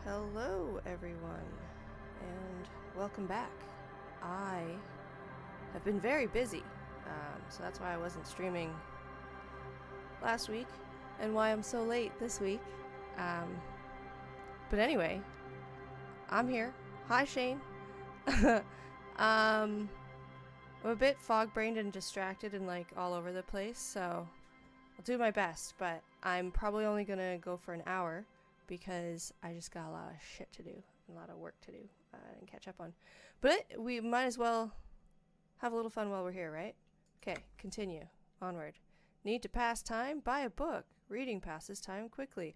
Hello, everyone, and welcome back. I have been very busy, so that's why I wasn't streaming last week, and why I'm so late this week. But anyway, I'm here. Hi, Shane. I'm a bit fog-brained and distracted and like all over the place, so I'll do my best, but I'm probably only gonna go for an hour because I just got a lot of shit to do, a lot of work to do, and catch up on. But we might as well have a little fun while we're here, right? Okay, continue. Onward. Need to pass time? Buy a book. Reading passes time quickly.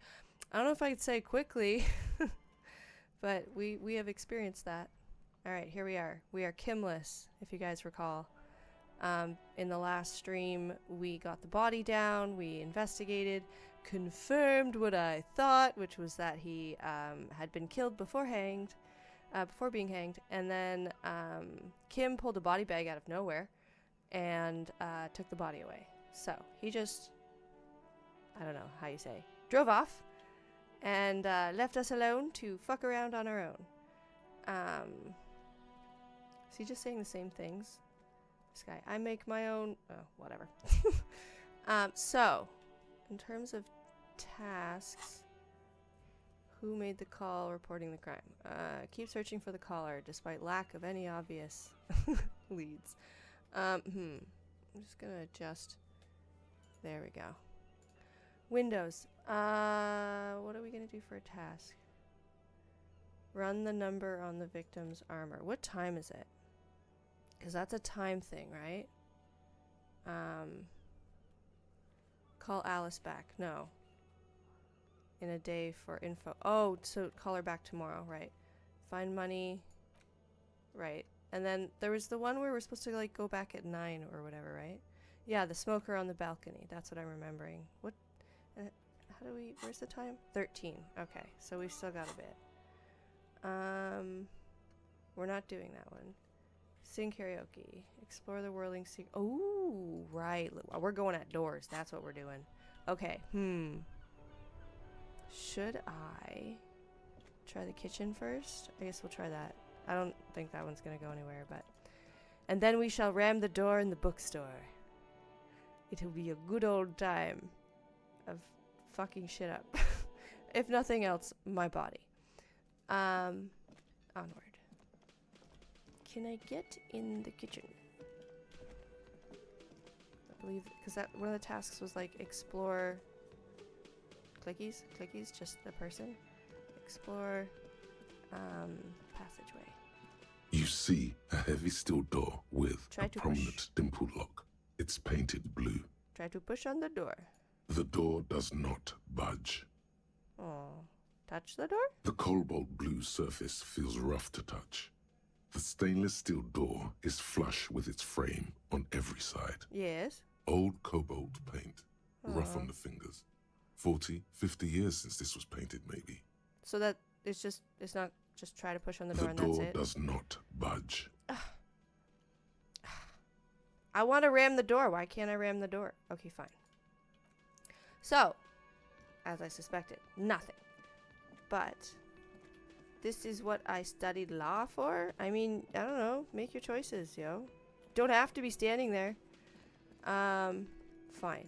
I don't know if I could say quickly, but we have experienced that. All right, here we are. We are Kimless, if you guys recall. In the last stream, we got the body down, we investigated, confirmed what I thought, which was that he had been killed before being hanged, and then Kim pulled a body bag out of nowhere and took the body away. So he just, I don't know how you say, drove off and left us alone to fuck around on our own. Is he just saying the same things? This guy, I make my own, oh, whatever. So, in terms of tasks, who made the call reporting the crime? Keep searching for the caller despite lack of any obvious leads. I'm just gonna adjust. There we go. Windows. What are we gonna do for a task? Run the number on the victim's armor. What time is it? Because that's a time thing, right? Call Alice back. No. In a day for info. Oh, so call her back tomorrow, right? Find money. Right. And then there was the one where we're supposed to like go back at 9 or whatever, right? Yeah, the smoker on the balcony. That's what I'm remembering. What? How do we? Where's the time? 13. Okay, so we've still got a bit. We're not doing that one. Sing karaoke. Explore the whirling sea. Oh, right. We're going at doors. That's what we're doing. Okay. Should I try the kitchen first? I guess we'll try that. I don't think that one's going to go anywhere, but... And then we shall ram the door in the bookstore. It'll be a good old time of fucking shit up. If nothing else, my body. Onward. Can I get in the kitchen? I believe, because that one of the tasks was like explore clickies, just a person. Explore passageway. You see a heavy steel door with a prominent dimple lock. It's painted blue. Try to push on the door. The door does not budge. Oh, touch the door? The cobalt blue surface feels rough to touch. The stainless steel door is flush with its frame on every side. Yes. Old cobalt paint, rough on the fingers. 40, 50 years since this was painted, maybe. So that it's not just try to push on the door and that's it? The door does not budge. I want to ram the door. Why can't I ram the door? Okay, fine. So, as I suspected, nothing. But... this is what I studied law for? I mean, I don't know. Make your choices, yo. Don't have to be standing there. Fine.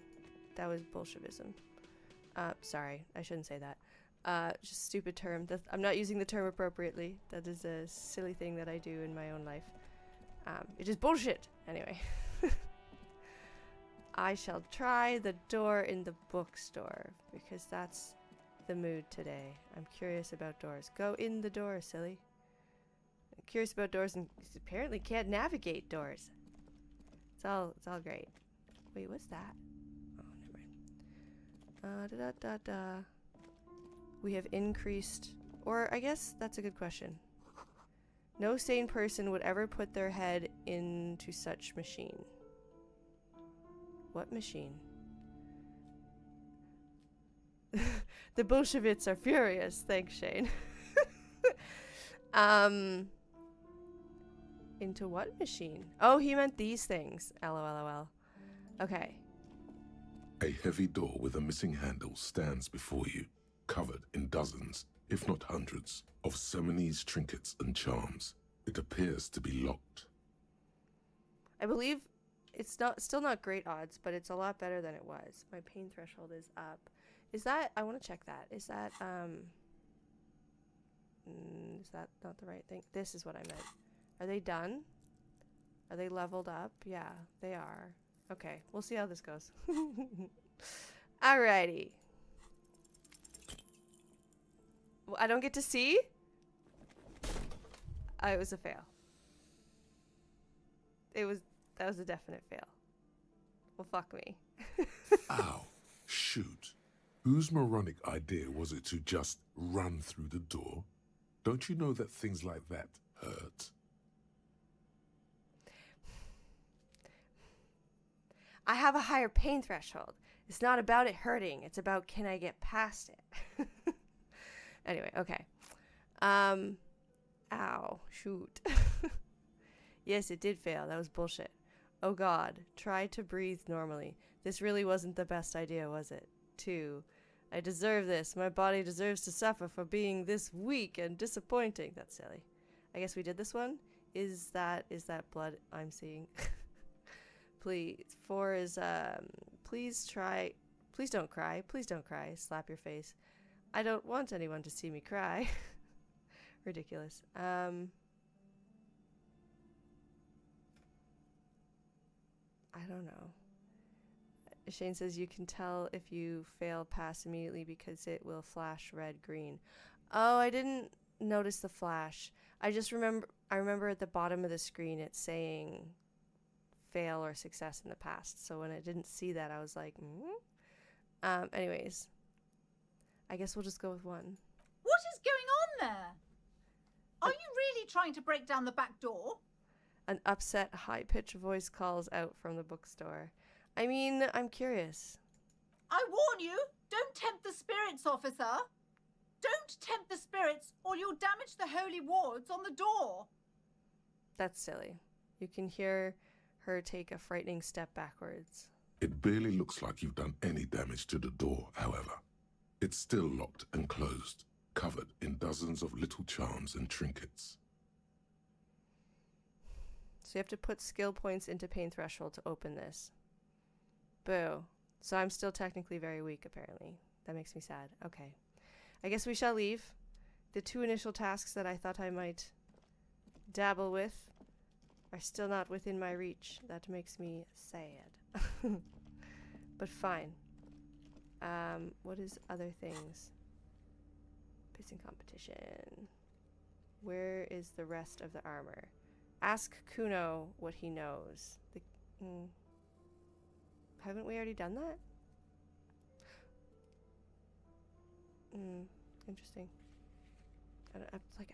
That was Bolshevism. Sorry. I shouldn't say that. Just stupid term. I'm not using the term appropriately. That is a silly thing that I do in my own life. It is bullshit. Anyway. I shall try the door in the bookstore. Because that's... the mood today. I'm curious about doors. Go in the door, silly. I'm curious about doors and apparently can't navigate doors. It's all great. Wait, what's that? Oh, never mind. We have increased, or I guess that's a good question. No sane person would ever put their head into such machine. What machine? The Bolsheviks are furious. Thanks, Shane. Into what machine? Oh, he meant these things. LOLOL. Okay. A heavy door with a missing handle stands before you, covered in dozens, if not hundreds, of Seminese trinkets and charms. It appears to be locked. I believe it's still not great odds, but it's a lot better than it was. My pain threshold is up. Is that, I want to check that. Is that not the right thing? This is what I meant. Are they done? Are they leveled up? Yeah, they are. Okay, we'll see how this goes. Alrighty. Well, I don't get to see? It was a fail. That was a definite fail. Well, fuck me. Ow. Shoot. Whose moronic idea was it to just run through the door? Don't you know that things like that hurt? I have a higher pain threshold. It's not about it hurting. It's about, can I get past it? Anyway, okay. Ow. Shoot. Yes, it did fail. That was bullshit. Oh god. Try to breathe normally. This really wasn't the best idea, was it? 2. I deserve this. My body deserves to suffer for being this weak and disappointing. That's silly. I guess we did this one. Is that blood I'm seeing? Please. 4 is, please don't cry. Please don't cry. Slap your face. I don't want anyone to see me cry. Ridiculous. I don't know. Shane says you can tell if you fail pass immediately because it will flash red green. Oh, I didn't notice the flash. I remember at the bottom of the screen it's saying fail or success in the past. So when I didn't see that, I was like, anyways, I guess we'll just go with 1. What is going on there? Are you really trying to break down the back door? An upset, high-pitched voice calls out from the bookstore. I mean, I'm curious. I warn you, don't tempt the spirits, officer. Don't tempt the spirits or you'll damage the holy wards on the door. That's silly. You can hear her take a frightening step backwards. It barely looks like you've done any damage to the door, however. It's still locked and closed, covered in dozens of little charms and trinkets. So you have to put skill points into pain threshold to open this. Boo. So I'm still technically very weak, apparently. That makes me sad. Okay. I guess we shall leave. The 2 initial tasks that I thought I might dabble with are still not within my reach. That makes me sad. But fine. What is other things? Pissing competition. Where is the rest of the armor? Ask Cuno what he knows. Haven't we already done that? Interesting. I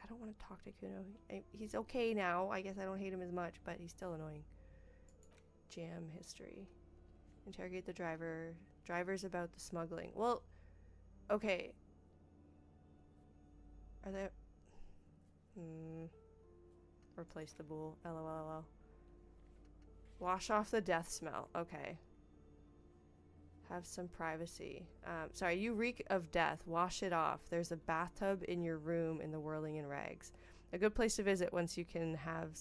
don't want to talk to Cuno. He's okay now. I guess I don't hate him as much, but he's still annoying. Jam history. Interrogate the driver. Driver's about the smuggling. Well, okay. Are there... Replace the bool. LOL. Wash off the death smell. Okay. Have some privacy. Sorry, you reek of death. Wash it off. There's a bathtub in your room in the Whirling in Rags. A good place to visit once you can have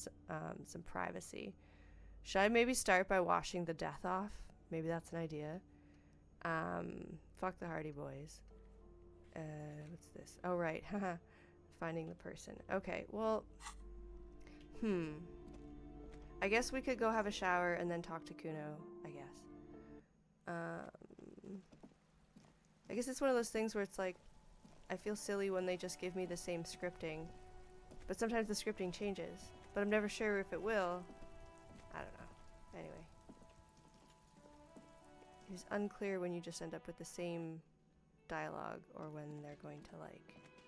some privacy. Should I maybe start by washing the death off? Maybe that's an idea. Fuck the Hardy Boys. What's this? Oh, right. Haha. Finding the person. Okay, well... I guess we could go have a shower and then talk to Cuno, I guess. I guess it's one of those things where it's like, I feel silly when they just give me the same scripting. But sometimes the scripting changes. But I'm never sure if it will. I don't know. Anyway. It's unclear when you just end up with the same dialogue or when they're going to, like,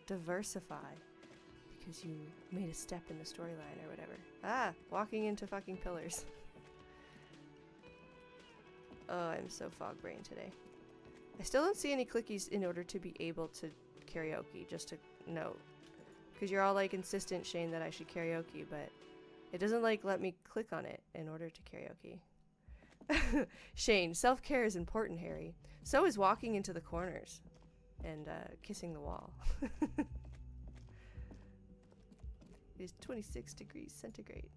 diversify. Because you made a step in the storyline or whatever. Ah! Walking into fucking pillars. Oh, I'm so fog-brained today. I still don't see any clickies in order to be able to karaoke, just to note. Because you're all, like, insistent, Shane, that I should karaoke, but it doesn't, like, let me click on it in order to karaoke. Shane, self-care is important, Harry. So is walking into the corners. and kissing the wall. It is 26 degrees centigrade.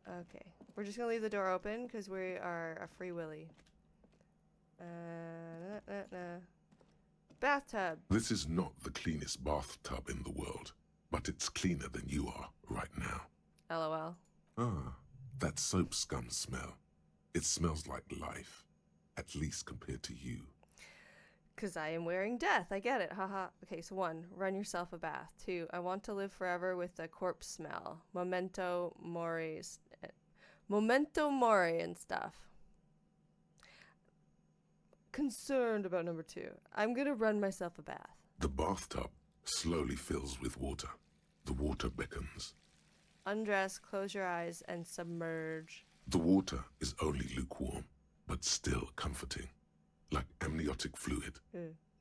Okay, we're just gonna leave the door open because we are a free willy. Bathtub. This is not the cleanest bathtub in the world, but it's cleaner than you are right now. LOL. Ah, that soap scum smell. It smells like life, at least compared to you. Because I am wearing death. I get it. Haha. Okay, so 1, run yourself a bath. 2, I want to live forever with the corpse smell. Memento mori and stuff. Concerned about number 2. I'm gonna run myself a bath. The bathtub slowly fills with water. The water beckons. Undress, close your eyes, and submerge. The water is only lukewarm, but still comforting. Like amniotic fluid.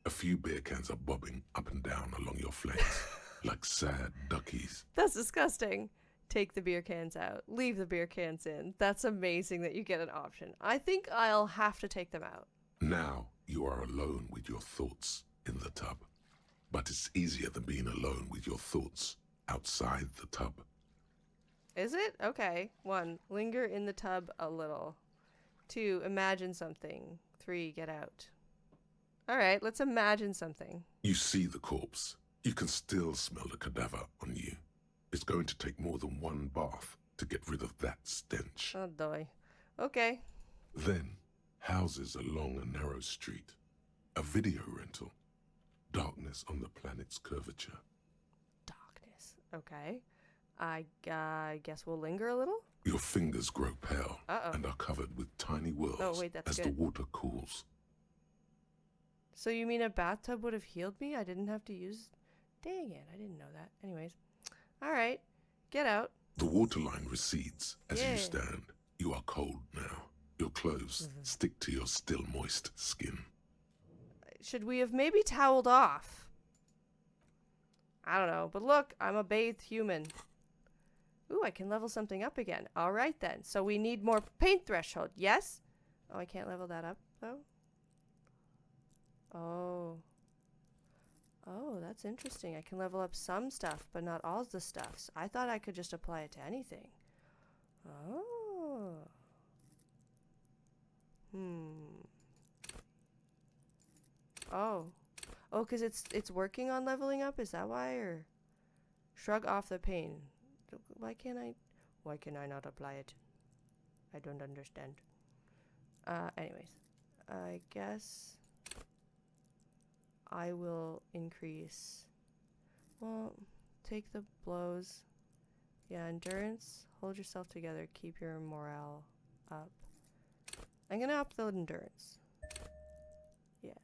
A few beer cans are bobbing up and down along your flanks, like sad duckies. That's disgusting. Take the beer cans out. Leave the beer cans in. That's amazing that you get an option. I think I'll have to take them out. Now you are alone with your thoughts in the tub. But it's easier than being alone with your thoughts outside the tub. Is it? Okay. 1, linger in the tub a little. 2, imagine something. 3, get out. All right, let's imagine something. You see the corpse. You can still smell the cadaver on you. It's going to take more than 1 bath to get rid of that stench. Oh, boy. Okay. Then, houses along a narrow street. A video rental. Darkness on the planet's curvature. Darkness. Okay. I guess we'll linger a little? Your fingers grow pale Uh-oh. and are covered with tiny whirls Oh, wait, that's as the good. water cools. So you mean a bathtub would have healed me? I didn't have to use... Dang it, I didn't know that. Anyways. Alright, get out. The waterline recedes as Yeah. you stand. You are cold now. Your clothes stick to your still moist skin. Should we have maybe toweled off? I don't know, but look, I'm a bathed human. Ooh, I can level something up again. Alright then, so we need more paint threshold, yes? Oh, I can't level that up, though? Oh. Oh, that's interesting. I can level up some stuff, but not all the stuffs. I thought I could just apply it to anything. Oh. Oh. Oh, because it's working on leveling up? Is that why? Or shrug off the pain. Why can I not apply it? I don't understand. Anyways. I guess I will increase. Well, take the blows. Yeah, endurance. Hold yourself together. Keep your morale up. I'm gonna up the endurance. Yeah.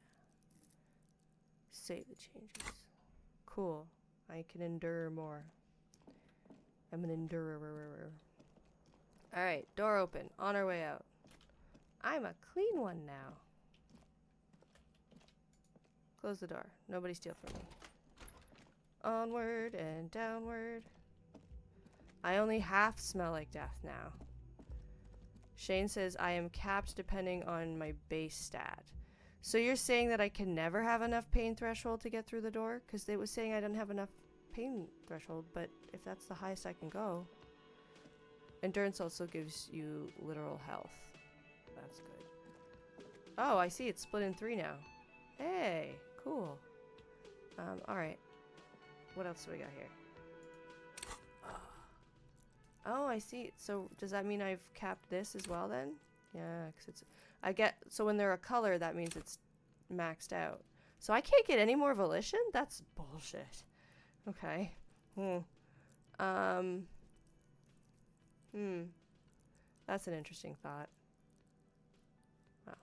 Save the changes. Cool. I can endure more. I'm an endurer. Alright, door open. On our way out. I'm a clean one now. Close the door. Nobody steal from me. Onward and downward. I only half smell like death now. Shane says I am capped depending on my base stat. So you're saying that I can never have enough pain threshold to get through the door? Because they was saying I didn't have enough pain threshold, but if that's the highest I can go. Endurance also gives you literal health. That's good. Oh, I see. It's split in 3 now. Hey, cool. Alright. What else do we got here? Oh, I see. So does that mean I've capped this as well then? Yeah, because it's... So when they're a color, that means it's maxed out. So I can't get any more volition? That's bullshit. Okay. That's an interesting thought. Wow.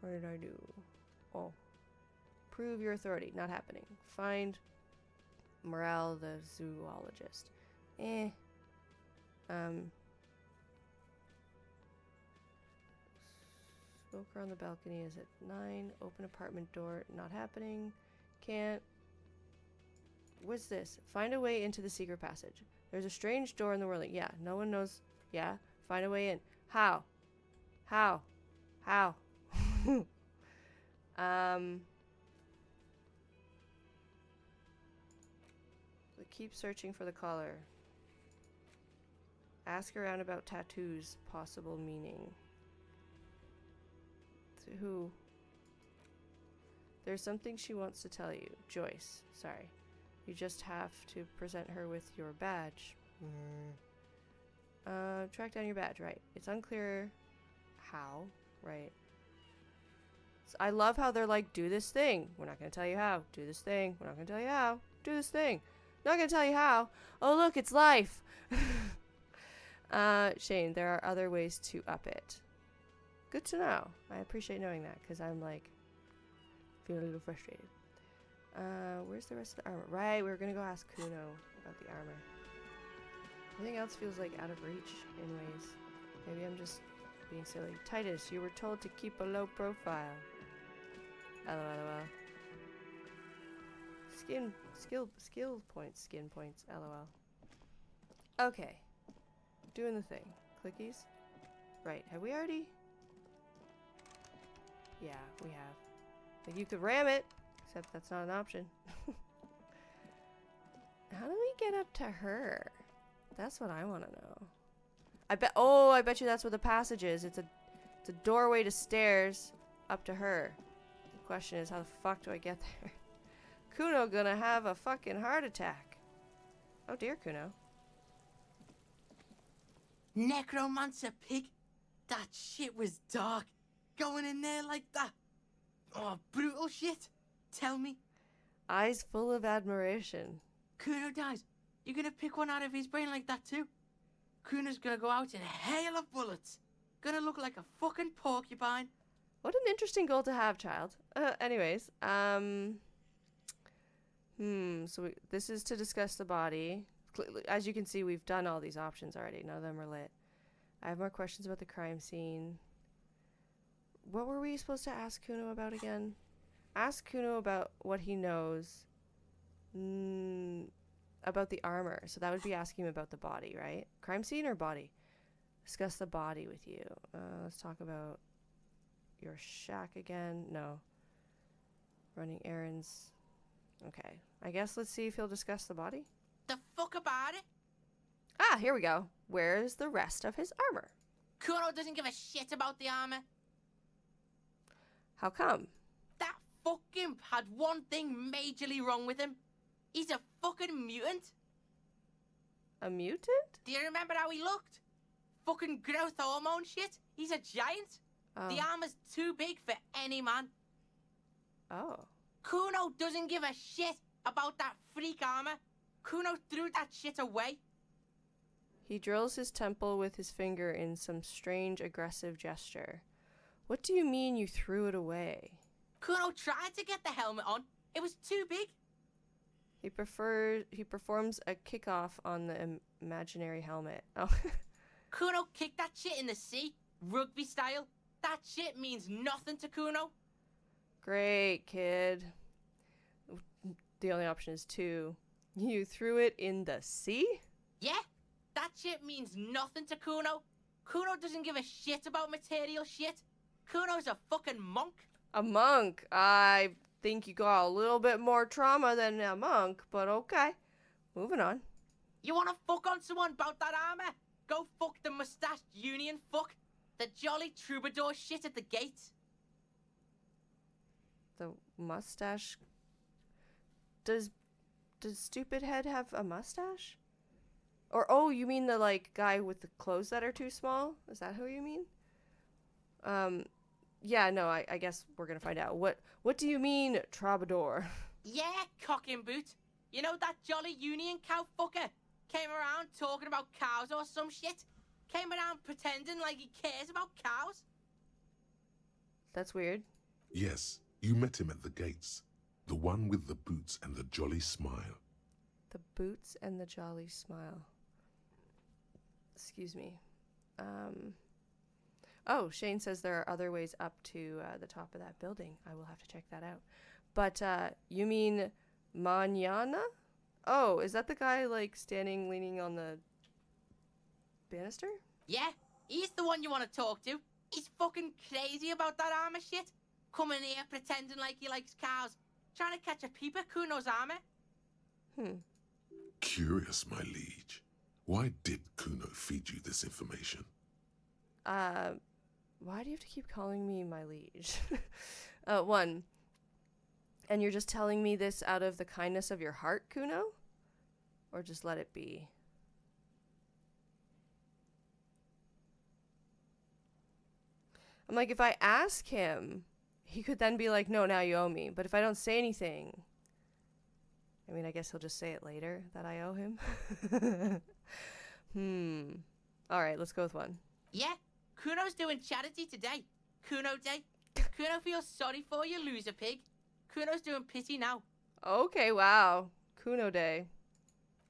What did I do? Oh. Prove your authority. Not happening. Find Morale the zoologist. Smoker on the balcony is at 9. Open apartment door. Not happening. Can't. What's this? Find a way into the secret passage. There's a strange door in the world. Yeah, no one knows. Yeah, find a way in. How? How? How? Keep searching for the collar. Ask around about tattoos, possible meaning. To who? There's something she wants to tell you. Joyce, sorry. You just have to present her with your badge. Track down your badge, right. It's unclear how, right. So I love how they're like, do this thing. We're not going to tell you how. Do this thing. We're not going to tell you how. Do this thing. Not going to tell you how. Oh, look, it's life. Shane, there are other ways to up it. Good to know. I appreciate knowing that because I'm like feeling a little frustrated. Where's the rest of the armor? Right, we were going to go ask Cuno about the armor. Everything else feels like out of reach in ways. Maybe I'm just being silly. Titus, you were told to keep a low profile. LOL. Skill points, skin points, LOL. Okay. Doing the thing. Clickies? Right, have we already? Yeah, we have. Like you could ram it, except that's not an option. How do we get up to her? That's what I want to know. I bet you that's where the passage is. It's a doorway to stairs up to her. The question is, how the fuck do I get there? Cuno gonna have a fucking heart attack. Oh dear, Cuno. Necromancer pig. That shit was dark. Going in there like that. Oh, brutal shit. Tell me. Eyes full of admiration. Cuno dies. You're gonna pick one out of his brain like that too? Cuno's gonna go out in a hail of bullets. Gonna look like a fucking porcupine. What an interesting goal to have, child. Anyways, so this is to discuss the body. As you can see, we've done all these options already. None of them are lit. I have more questions about the crime scene. What were we supposed to ask Cuno about again? Ask Cuno about what he knows about the armor. So that would be asking him about the body, right? Crime scene or body? Discuss the body with you. Let's talk about your shack again. No. Running errands. Okay. I guess let's see if he'll discuss the body. The fuck about it? Ah, here we go. Where's the rest of his armor? Cuno doesn't give a shit about the armor. How come? That fucking had one thing majorly wrong with him. He's a fucking mutant. A mutant? Do you remember how he looked? Fucking growth hormone shit. He's a giant. Oh. The armor's too big for any man. Oh. Cuno doesn't give a shit about that freak armor. Cuno threw that shit away. He drills his temple with his finger in some strange aggressive gesture. What do you mean you threw it away? Cuno tried to get the helmet on. It was too big. He performs a kickoff on the imaginary helmet. Oh. Cuno kicked that shit in the sea, rugby style. That shit means nothing to Cuno. Great, kid. The only option is 2. You threw it in the sea? Yeah, that shit means nothing to Cuno. Cuno doesn't give a shit about material shit. Cuno's a fucking monk. A monk? I think you got a little bit more trauma than a monk, but okay. Moving on. You wanna fuck on someone about that armor? Go fuck the mustached union fuck. The jolly troubadour shit at the gates. The mustache? Does Stupid Head have a mustache? Or, oh, you mean the, like, guy with the clothes that are too small? Is that who you mean? Yeah, no, I guess we're gonna find out. What do you mean, troubadour? Yeah, cock and boot. You know that jolly union cow fucker? Came around talking about cows or some shit? Came around pretending like he cares about cows? That's weird. Yes, you met him at the gates. The one with the boots and the jolly smile. The boots and the jolly smile. Excuse me. Oh, Shane says there are other ways up to the top of that building. I will have to check that out. But you mean Manana? Oh, is that the guy like standing leaning on the banister? Yeah, he's the one you want to talk to. He's fucking crazy about that armor shit. Coming here pretending like he likes cows. Trying to catch a peep at Cuno's armor. Curious, my liege. Why did Cuno feed you this information? Why do you have to keep calling me my liege? One. And you're just telling me this out of the kindness of your heart, Cuno? Or just let it be? I'm like, if I ask him, he could then be like, no, now you owe me. But if I don't say anything, I mean, I guess he'll just say it later that I owe him. All right, let's go with one. Yeah, Cuno's doing charity today. Cuno Day. Cuno feels sorry for you, loser pig. Cuno's doing pity now. Okay, wow. Cuno Day.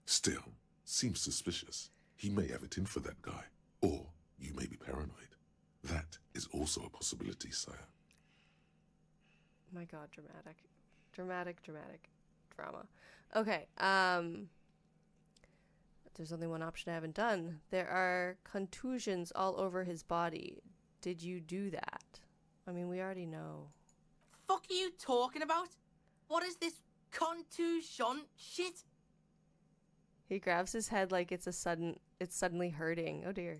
Still, seems suspicious. He may have it in for that guy. Or you may be paranoid. That is also a possibility, sire. My god, dramatic. Dramatic drama. Okay, there's only one option I haven't done. There are contusions all over his body. Did you do that? I mean, we already know. Fuck are you talking about? What is this contusion shit? He grabs his head like it's suddenly hurting. Oh dear.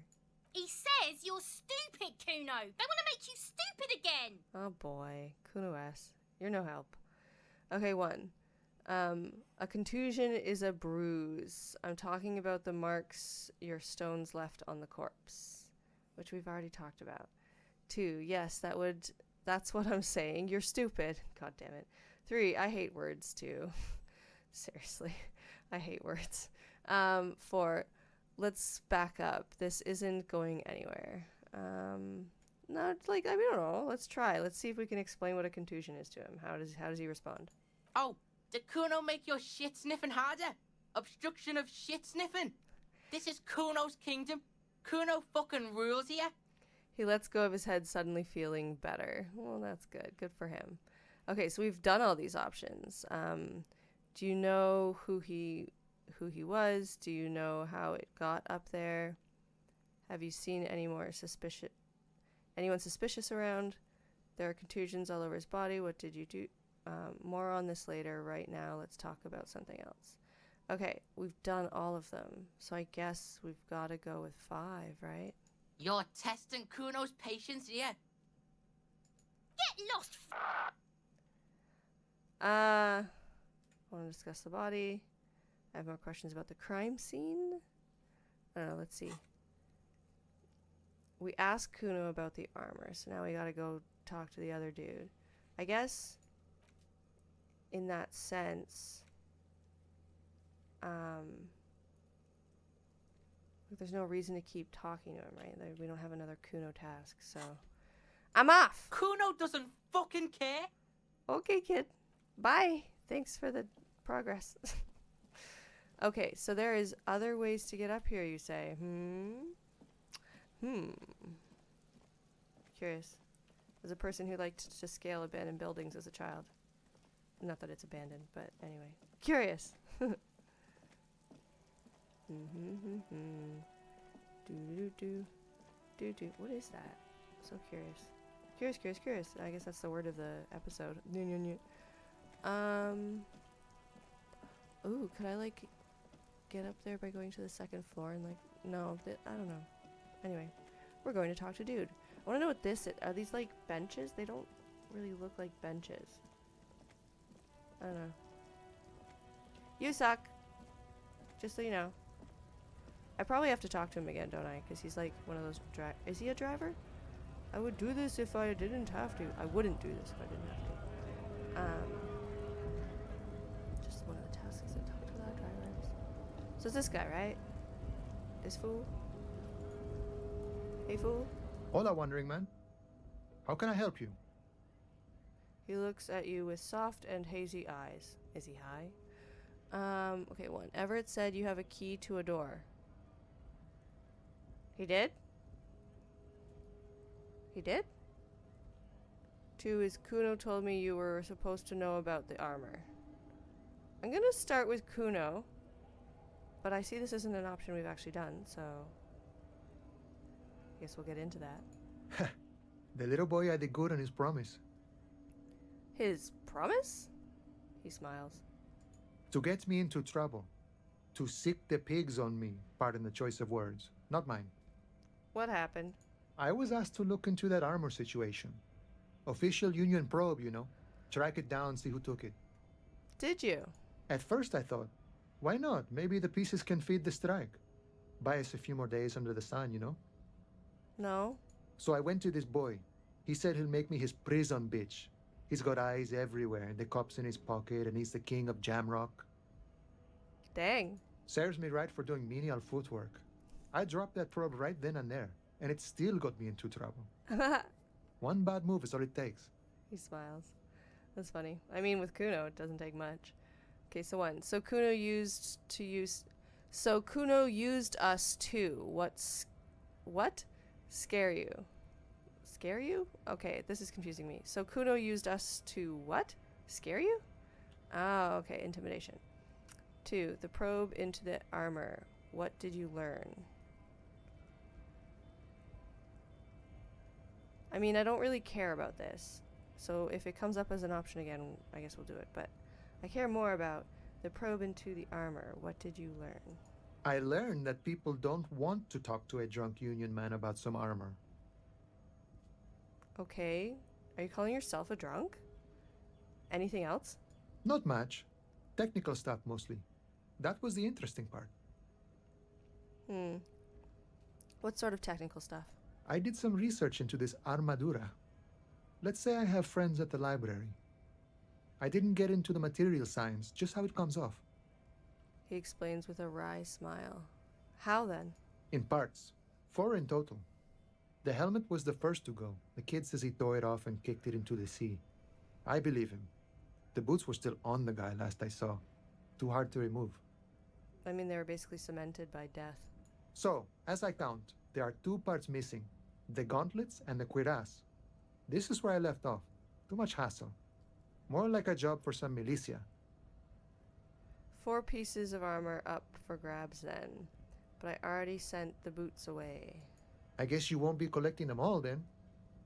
He says you're stupid, Cuno. They want to make you stupid again. Oh boy. Cuno S. You're no help. Okay, one. A contusion is a bruise. I'm talking about the marks your stones left on the corpse, which we've already talked about. 2. Yes, that's what I'm saying. You're stupid. God damn it. 3. I hate words too. Seriously. I hate words. 4. Let's back up. This isn't going anywhere. No, it's like, I mean, I don't know. Let's try. Let's see if we can explain what a contusion is to him. How does he respond? Oh, did Cuno make your shit sniffing harder? Obstruction of shit sniffing? This is Cuno's kingdom. Cuno fucking rules here. He lets go of his head, suddenly feeling better. Well, that's good. Good for him. Okay, so we've done all these options. Do you know who he was? Do you know how it got up there? Have you seen anyone suspicious around? There are contusions all over his body. What did you do? More on this later. Right now, let's talk about something else. Okay, we've done all of them. So I guess we've got to go with 5, right? You're testing Cuno's patience here. Get lost. I want to discuss the body. I have more questions about the crime scene. I don't know, let's see. We asked Cuno about the armor, so now we gotta go talk to the other dude. I guess, in that sense, there's no reason to keep talking to him, right? We don't have another Cuno task, so I'm off! Cuno doesn't fucking care. Okay, kid. Bye. Thanks for the progress. Okay, so there is other ways to get up here, you say. Curious. As a person who liked to scale abandoned buildings as a child. Not that it's abandoned, but anyway. Curious. Do. What is that? So curious. Curious. I guess that's the word of the episode. Ooh, could I like get up there by going to the second floor and like, no, I don't know. Anyway, we're going to talk to dude. I want to know what this is. Are these like benches? They don't really look like benches. I don't know. You suck. Just so you know. I probably have to talk to him again, don't I? Because he's like one of those is he a driver? I would do this if I didn't have to. I wouldn't do this if I didn't have to. Just one of the tasks is to talk to the drivers. So it's this guy, right? This fool? Hey, fool? Hola, wandering man. How can I help you? He looks at you with soft and hazy eyes. Is he high? Okay, 1. Everett said you have a key to a door. He did? He did? 2 is Cuno told me you were supposed to know about the armor. I'm gonna start with Cuno, but I see this isn't an option we've actually done, so I guess we'll get into that. The little boy had the good on his promise. His promise? He smiles. To get me into trouble. To sick the pigs on me, pardon the choice of words. Not mine. What happened? I was asked to look into that armor situation. Official Union probe, you know. Track it down, see who took it. Did you? At first I thought, why not? Maybe the pieces can feed the strike. Buy us a few more days under the sun, you know? No. So I went to this boy. He said he'll make me his prison bitch. He's got eyes everywhere, and the cop's in his pocket, and he's the king of Jamrock. Dang. Serves me right for doing menial footwork. I dropped that probe right then and there, and it still got me into trouble. One bad move is all it takes. He smiles. That's funny. I mean, with Cuno, it doesn't take much. Okay, so one. So Cuno used us to what? Scare you. Scare you? Okay, this is confusing me. So Cuno used us to what? Scare you? Oh, okay, intimidation. 2. The probe into the armor. What did you learn? I mean, I don't really care about this. So if it comes up as an option again, I guess we'll do it. But I care more about the probe into the armor. What did you learn? I learned that people don't want to talk to a drunk Union man about some armor. Okay. Are you calling yourself a drunk? Anything else? Not much. Technical stuff mostly. That was the interesting part. What sort of technical stuff? I did some research into this armadura. Let's say I have friends at the library. I didn't get into the material science, just how it comes off. He explains with a wry smile. How then? In parts. 4 in total. The helmet was the first to go. The kid says he tore it off and kicked it into the sea. I believe him. The boots were still on the guy last I saw. Too hard to remove. I mean, they were basically cemented by death. So, as I count, there are 2 parts missing. The gauntlets and the cuirass. This is where I left off. Too much hassle. More like a job for some militia. 4 pieces of armor up for grabs then. But I already sent the boots away. I guess you won't be collecting them all then.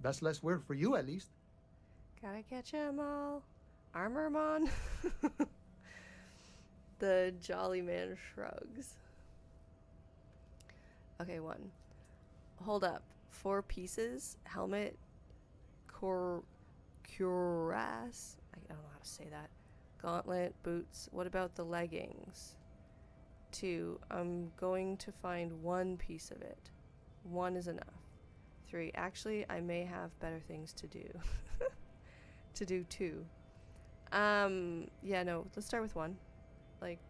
That's less work for you at least. Gotta catch 'em all. Armormon? The jolly man shrugs. Okay, 1. Hold up. 4 pieces. Helmet. Cuirass. I don't know how to say that. Gauntlet. Boots. What about the leggings? 2. I'm going to find 1 piece of it. 1 is enough. 3. Actually, I may have better things to do. To do 2. Yeah, no. Let's start with 1. Like,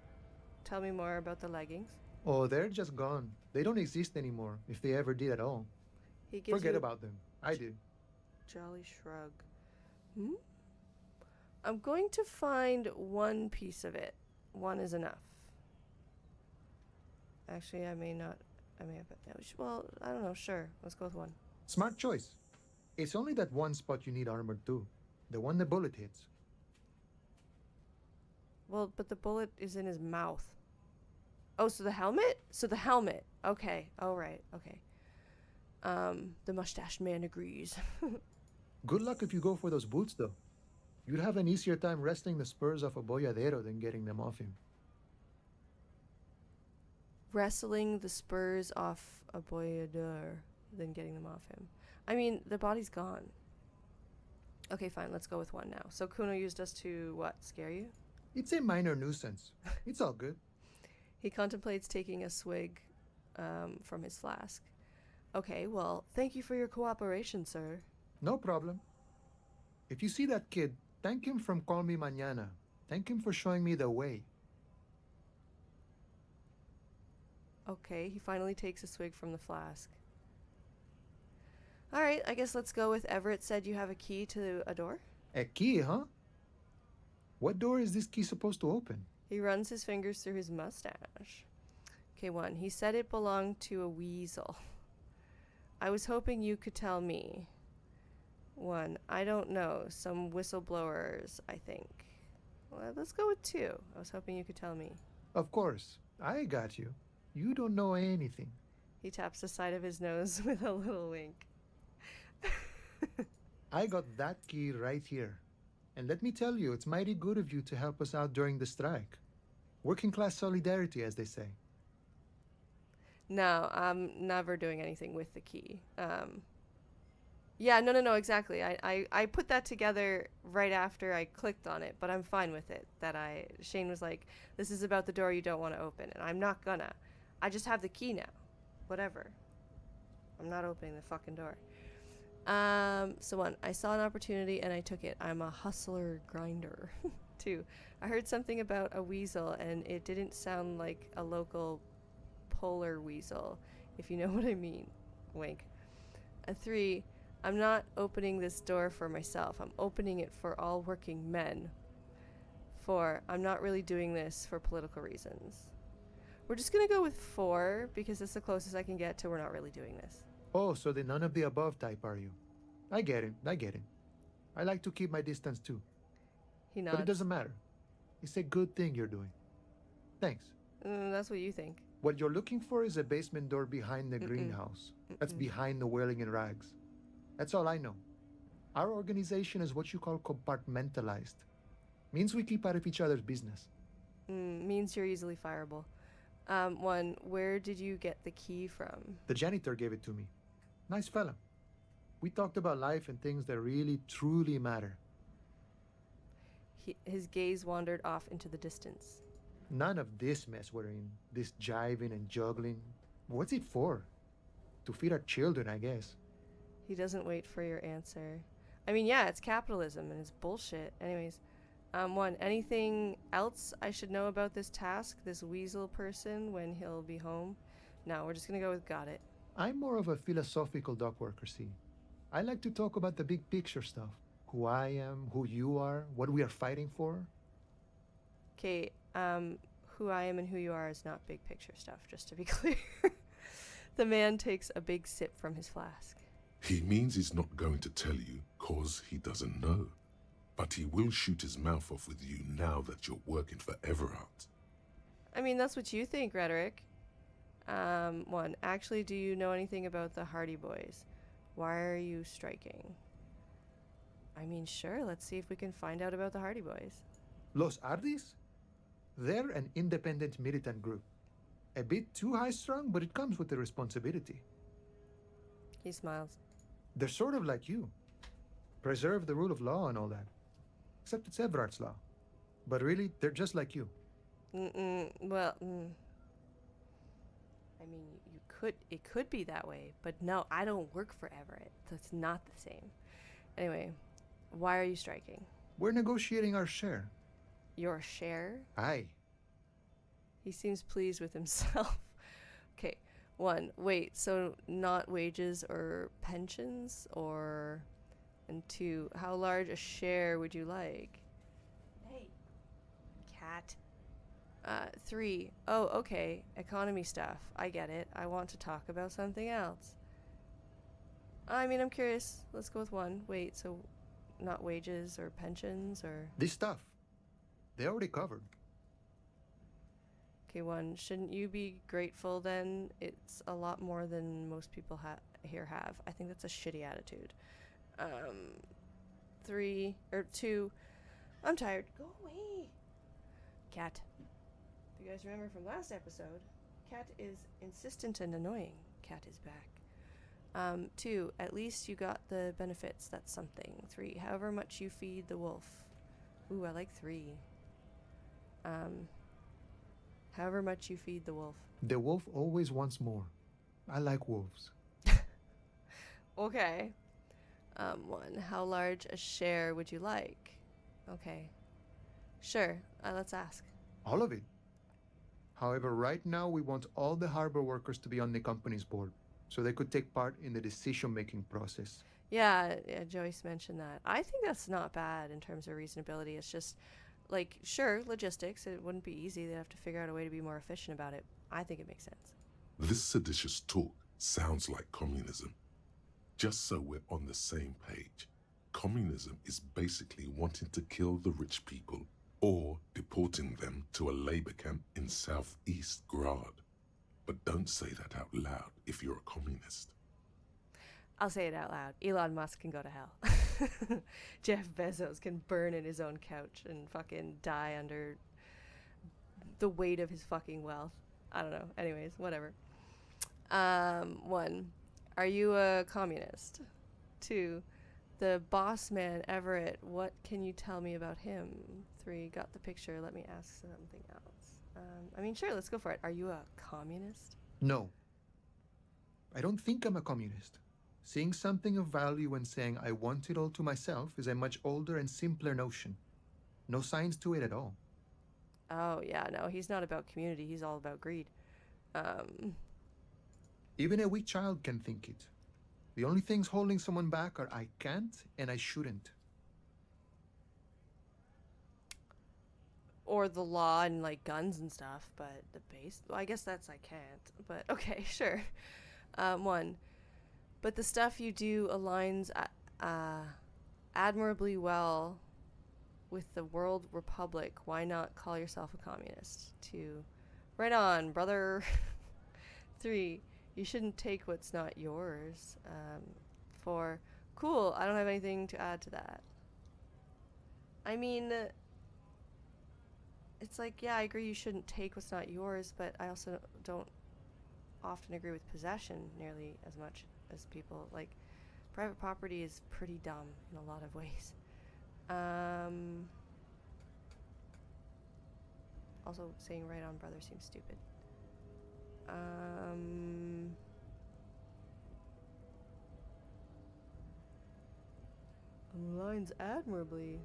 tell me more about the leggings. Oh, they're just gone. They don't exist anymore, if they ever did at all. He gives Forget you about them. I do. jolly shrug. I'm going to find 1 piece of it. 1 is enough. Actually, I may have. Well, I don't know. Sure, let's go with 1. Smart choice. It's only that one spot you need armored too. The one the bullet hits. Well, but the bullet is in his mouth. Oh, so the helmet? Okay. All right. Okay. The mustached man agrees. Good luck if you go for those boots though. You'd have an easier time wresting the spurs off a boyadero than getting them off him. Wrestling the spurs off a boyador, then getting them off him. I mean, the body's gone. Okay, fine. Let's go with 1 now. So Cuno used us to, what, scare you? It's a minor nuisance. It's all good. He contemplates taking a swig from his flask. Okay, well, thank you for your cooperation, sir. No problem. If you see that kid, thank him from Call Me Manana. Thank him for showing me the way. Okay, he finally takes a swig from the flask. All right, I guess let's go with Everett said you have a key to a door. A key, huh? What door is this key supposed to open? He runs his fingers through his mustache. Okay, 1. He said it belonged to a weasel. I was hoping you could tell me. 1. I don't know. Some whistleblowers, I think. Well, let's go with 2. I was hoping you could tell me. Of course. I got you. You don't know anything. He taps the side of his nose with a little wink. I got that key right here. And let me tell you, it's mighty good of you to help us out during the strike. Working class solidarity, as they say. No, I'm never doing anything with the key. Yeah, no, exactly. I put that together right after I clicked on it, but I'm fine with it. Shane was like, this is about the door you don't want to open, and I'm not gonna. I just have the key now. Whatever. I'm not opening the fucking door. So 1, I saw an opportunity and I took it. I'm a hustler grinder. 2, I heard something about a weasel and it didn't sound like a local polar weasel, if you know what I mean. Wink. 3, I'm not opening this door for myself. I'm opening it for all working men. 4, I'm not really doing this for political reasons. We're just gonna go with 4 because it's the closest I can get to we're not really doing this. Oh, so the none of the above type are you? I get it. I like to keep my distance too. He nods. But it doesn't matter. It's a good thing you're doing. Thanks. That's what you think. What you're looking for is a basement door behind the greenhouse. That's behind the wailing in rags. That's all I know. Our organization is what you call compartmentalized. Means we keep out of each other's business. Means you're easily fireable. 1, where did you get the key from? The janitor gave it to me. Nice fella. We talked about life and things that really, truly matter. His gaze wandered off into the distance. None of this mess we're in. This jiving and juggling. What's it for? To feed our children, I guess. He doesn't wait for your answer. I mean, yeah, it's capitalism and it's bullshit. Anyways, 1, anything else I should know about this task, this weasel person, when he'll be home? No, we're just gonna go with got it. I'm more of a philosophical dock worker, see. I like to talk about the big picture stuff. Who I am, who you are, what we are fighting for. Okay, who I am and who you are is not big picture stuff, just to be clear. The man takes a big sip from his flask. He means he's not going to tell you, 'cause he doesn't know. But he will shoot his mouth off with you now that you're working for Everard. I mean, that's what you think, Rhetoric. 1, actually, do you know anything about the Hardy Boys? Why are you striking? I mean, sure, let's see if we can find out about the Hardy Boys. Los Ardis? They're an independent militant group. A bit too high-strung, but it comes with the responsibility. He smiles. They're sort of like you. Preserve the rule of law and all that. Except it's Everard's law. But really, they're just like you. Well, I mean, it could be that way, but no, I don't work for Everett. That's not the same. Anyway, why are you striking? We're negotiating our share. Your share? Aye. He seems pleased with himself. Okay, 1, wait, so not wages or pensions, or... And 2, how large a share would you like? Hey, cat. 3, oh, okay, economy stuff. I get it. I want to talk about something else. I mean, I'm curious. Let's go with 1. Wait, so not wages or pensions or... This stuff. They already covered. Okay, 1, shouldn't you be grateful then? It's a lot more than most people here have. I think that's a shitty attitude. 3, or 2, I'm tired. Go away. Cat. If you guys remember from last episode, Cat is insistent and annoying. Cat is back. 2, at least you got the benefits. That's something. 3, however much you feed the wolf. Ooh, I like 3. However much you feed the wolf. The wolf always wants more. I like wolves. Okay. 1, how large a share would you like? Okay. Sure, let's ask. All of it. However, right now we want all the harbor workers to be on the company's board, so they could take part in the decision-making process. Yeah, Joyce mentioned that. I think that's not bad in terms of reasonability. It's just, like, sure, logistics. It wouldn't be easy. They'd have to figure out a way to be more efficient about it. I think it makes sense. This seditious talk sounds like communism. Just so we're on the same page, communism is basically wanting to kill the rich people or deporting them to a labor camp in Southeast Grad. But don't say that out loud if you're a communist. I'll say it out loud. Elon Musk can go to hell. Jeff Bezos can burn in his own couch and fucking die under the weight of his fucking wealth. I don't know. Anyways, whatever. 1, are you a communist? 2, the boss man, Everett, what can you tell me about him? 3, got the picture. Let me ask something else. I mean, sure, let's go for it. Are you a communist? No. I don't think I'm a communist. Seeing something of value and saying I want it all to myself is a much older and simpler notion. No science to it at all. Oh, yeah, no, he's not about community. He's all about greed. Even a weak child can think it. The only things holding someone back are I can't and I shouldn't. Or the law and, like, guns and stuff, but the base... Well, I guess that's I can't, but okay, sure. 1, but the stuff you do aligns admirably well with the World Republic. Why not call yourself a communist? 2, right on, brother. 3, you shouldn't take what's not yours. 4, cool, I don't have anything to add to that. I mean, it's like, yeah, I agree you shouldn't take what's not yours, but I also don't often agree with possession nearly as much as people. Like, private property is pretty dumb in a lot of ways. Also, saying right on, brother seems stupid. Aligns admirably.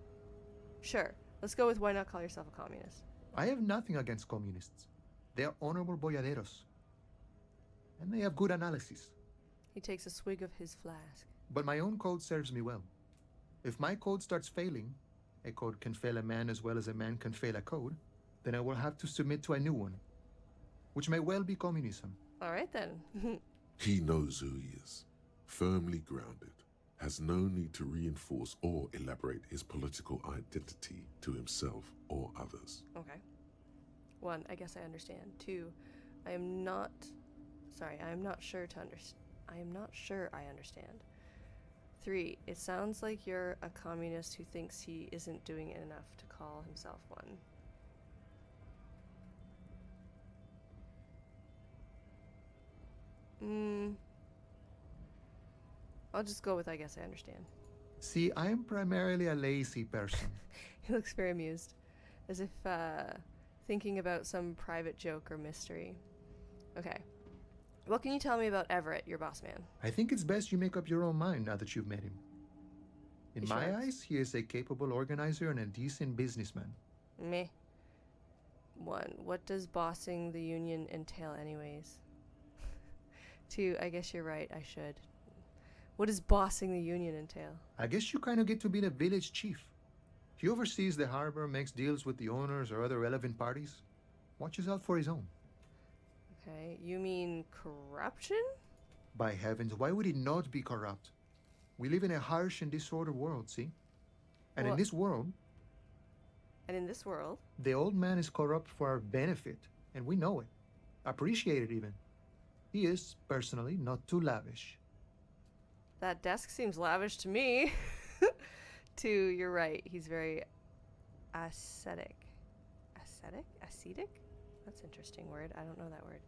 Sure, let's go with why not call yourself a communist. I have nothing against communists. They are honorable boyaderos. And they have good analysis. He takes a swig of his flask. But my own code serves me well. If my code starts failing, a code can fail a man as well as a man can fail a code, then I will have to submit to a new one, which may well be communism. All right, then. He knows who he is, firmly grounded, has no need to reinforce or elaborate his political identity to himself or others. Okay. 1, I guess I understand. 2, I am not sure I understand. 3, it sounds like you're a communist who thinks he isn't doing enough to call himself one. I'll just go with I guess I understand. See, I am primarily a lazy person. He looks very amused, as if thinking about some private joke or mystery. Okay. What can you tell me about Everett, your boss man? I think it's best you make up your own mind now that you've met him. In my shrugs. eyes, he is a capable organizer and a decent businessman. Meh. 1, what does bossing the union entail anyways? 2, I guess you're right, I should. What does bossing the union entail? I guess you kind of get to be the village chief. He oversees the harbor, makes deals with the owners or other relevant parties, watches out for his own. Okay, you mean corruption? By heavens, why would he not be corrupt? We live in a harsh and disordered world, see? And Well- in this world, And in this world, the old man is corrupt for our benefit, and we know it. Appreciate it even. He is, personally, not too lavish. that desk seems lavish to me. 2, you're right, he's very ascetic. Ascetic? That's an interesting word. I don't know that word.